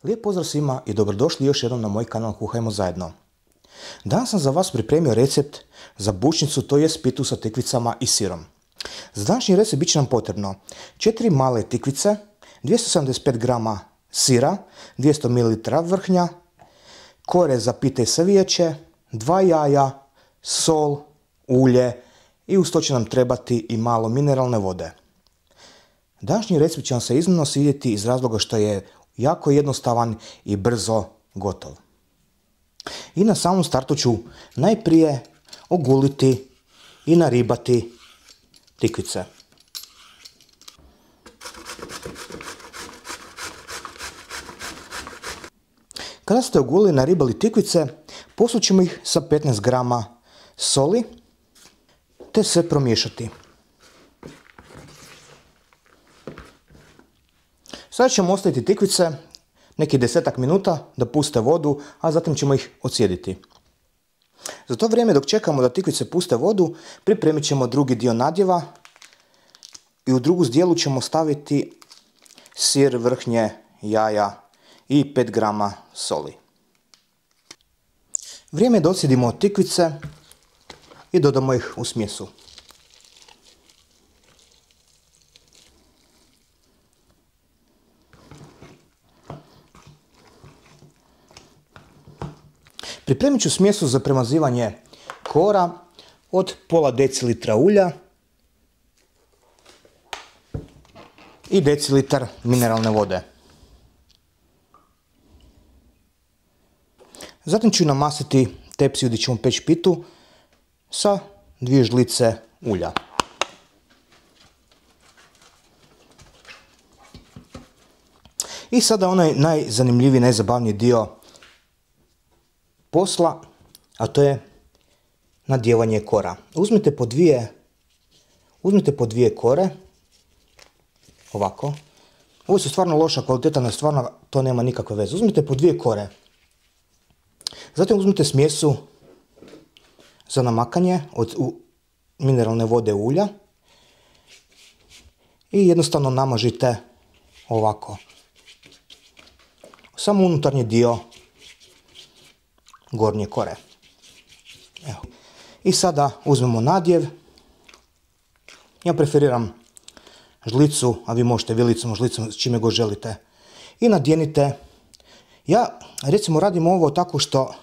Lijep pozdrav svima i dobrodošli još jednom na moj kanal Kuhajmo zajedno. Danas sam za vas pripremio recept za bučnicu, to jest pitu sa tikvicama i sirom. Za današnji recept bit će nam potrebno 4 male tikvice, 275 g sira, 200 ml vrhnja, kore za pite i savijeće, 2 jaja, sol, ulje i uz to će nam trebati i malo mineralne vode. Današnji recept će vam se iznimno svidjeti iz razloga što je jako jednostavan i brzo gotov. I na samom startu ću najprije oguliti i naribati tikvice. Kada ste ogulili i naribali tikvice, posut ćemo ih sa 15 g soli te sve promiješati. Sada ćemo ostaviti tikvice neki 10 minuta da puste vodu, a zatim ćemo ih ocijediti. Za to vrijeme dok čekamo da tikvice puste vodu, pripremit ćemo drugi dio nadjeva i u drugu zdjelu ćemo staviti sir, vrhnje, jaja i 5 g soli. Vrijeme je da ocijedimo tikvice i dodamo ih u smjesu. Pripremit ću smjesu za premazivanje kora od pola decilitra ulja i decilitar mineralne vode. Zatim ću namasiti tepsiju gdje ćemo peći pitu sa 2 žlice ulja. I sada onaj najzanimljiviji, najzabavniji dio posla, a to je nadjevanje kora. Uzmite po dvije kore, ovako. Ovo su stvarno loša kvaliteta, no stvarno to nema nikakve veze. Uzmite po 2 kore. Zatim uzmite smjesu za namakanje od mineralne vode i ulja i jednostavno namažite ovako. Samo unutarnji dio gornje kore. Evo. I sada uzmemo nadjev. Ja preferiram žlicu, a vi možete vilicom, žlicom, s čime god želite. I nadjenite. Ja recimo radim ovo tako što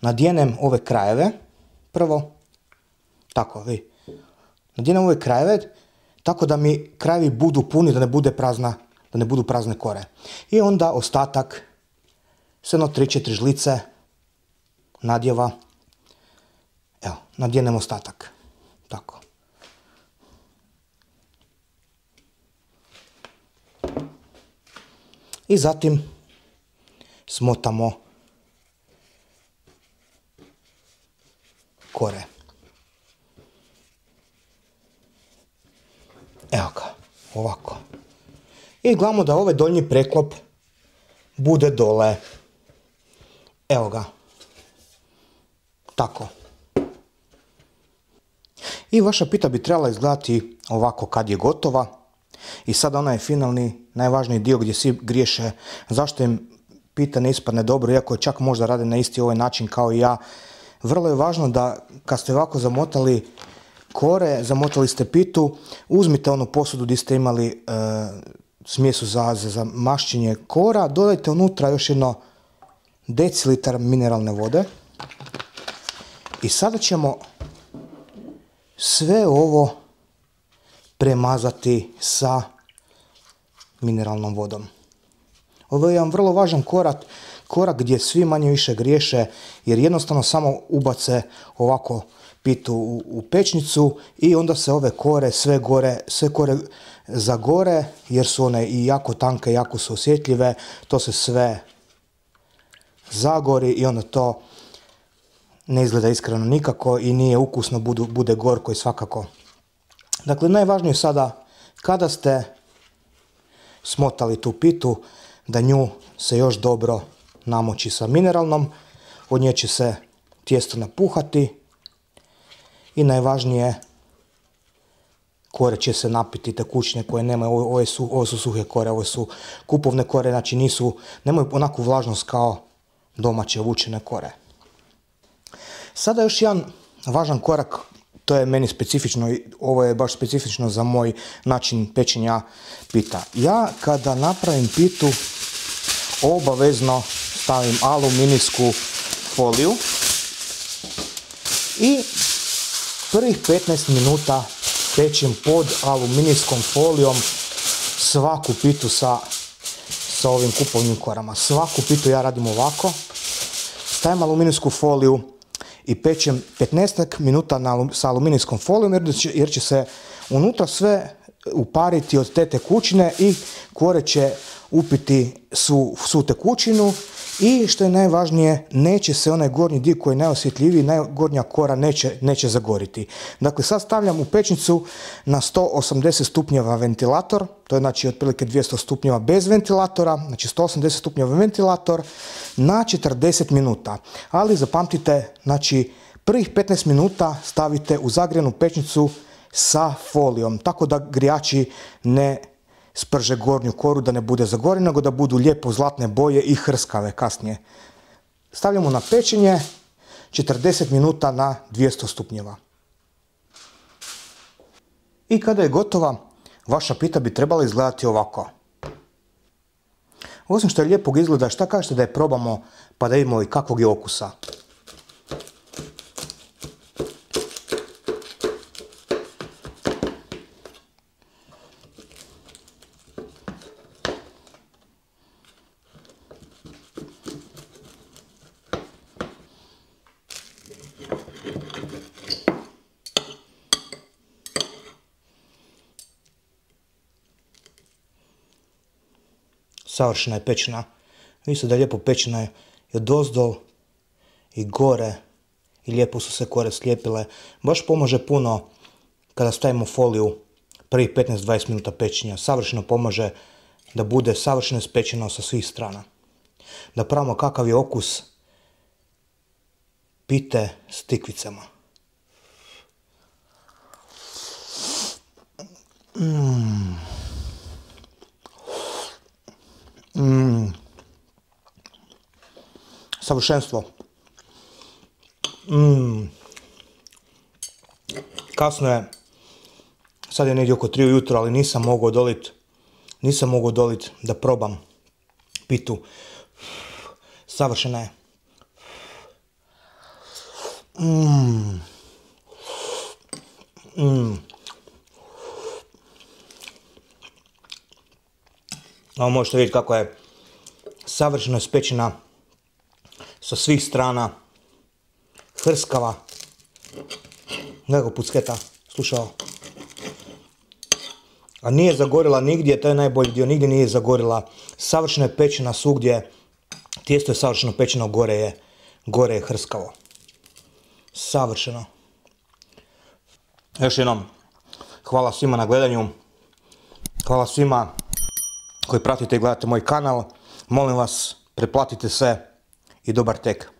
nadjenem ove krajeve. Prvo, tako vi. Nadjenem ove krajeve tako da mi krajevi budu puni, da ne budu prazne kore. I onda ostatak, sve 3-4 žlice nadjeva, evo, nadjenem ostatak, tako. I zatim smotamo kore. Evo ga, ovako. I gledamo da ovaj donji preklop bude dole. Evo ga. Tako. I vaša pita bi trebala izgledati ovako kad je gotova. I sada onaj finalni, najvažniji dio gdje svi griješe zašto im pita ne ispadne dobro, iako čak možda rade na isti ovaj način kao i ja. Vrlo je važno da kad ste ovako zamotali kore, zamotali ste pitu, uzmite onu posudu gdje ste imali smjesu za mašćenje kora, dodajte unutra još jedno decilitar mineralne vode. I sada ćemo sve ovo premazati sa mineralnom vodom. Ovo je jedan vrlo važan korak gdje svi manje više griješe jer jednostavno samo ubace ovako pitu u pečnicu i onda se ove kore, sve kore zagore jer su one i jako tanke, jako su osjetljive, to se sve zagori i onda to ne izgleda iskreno nikako i nije ukusno, bude gorko i svakako. Dakle, najvažnije je sada kada ste smotali tu pitu da nju se još dobro namoči sa mineralnom, od nje će se tijesto napuhati i najvažnije kore će se napiti, tekućine koje nemaju, ovo su suhe kore, ovo su kupovne kore, znači nemaju onakvu vlažnost kao domaće vučene kore. Sada još jedan važan korak, to je meni specifično, ovo je baš specifično za moj način pečenja pita. Ja kada napravim pitu obavezno stavim aluminijsku foliju i prvih 15 minuta pečem pod aluminijskom folijom svaku pitu sa ovim kupovnim korama. Svaku pitu ja radim ovako, stavim aluminijsku foliju i pečem 15 minuta sa aluminijskom folijom jer će se unutra sve upariti od te tekućine i kore će upiti svu tekućinu i što je najvažnije, neće se onaj gornji dio koji je najosjetljiviji, najgornja kora neće zagoriti. Dakle, sad stavljam u pećnicu na 180 stupnjeva ventilator, to je znači otprilike 200 stupnjeva bez ventilatora, znači 180 stupnjeva ventilator na 40 minuta. Ali zapamtite, znači prvih 15 minuta stavite u zagrijanu pećnicu sa folijom, tako da grijači ne sprže gornju koru, da ne bude zagorjena, nego da budu lijepo zlatne boje i hrskave kasnije. Stavljamo na pečenje 40 minuta na 200 stupnjeva. I kada je gotova, vaša pita bi trebala izgledati ovako. Osim što je lijepo izgleda, šta kažete da je probamo pa da vidimo i kakvog je okusa? Savršena je pečena. Vidite da je lijepo pečena i odozdo i gore i lijepo su se kore slijepile. Baš pomaže puno kada stavimo foliju prvih 15-20 minuta pečenja. Savršeno pomaže da bude savršeno ispečeno sa svih strana. Da pravimo kakav je okus pite s tikvicama. Savršenstvo. Kasno je, sad je negdje oko 3 ujutro, ali nisam mogao odoliti da probam pitu. Savršena je. Ovo možete vidjeti kako je savršeno ispečena sa svih strana, hrskava. Nego pucketa, slušao. A nije zagorila nigdje, to je najbolji dio, nigdje nije zagorila. Savršeno je pečena svugdje, tijesto je savršeno pečeno, gore je hrskavo. Savršeno. Još jednom, hvala svima na gledanju, hvala svima koji pratite i gledate moj kanal. Molim vas, pretplatite se i dobar tek.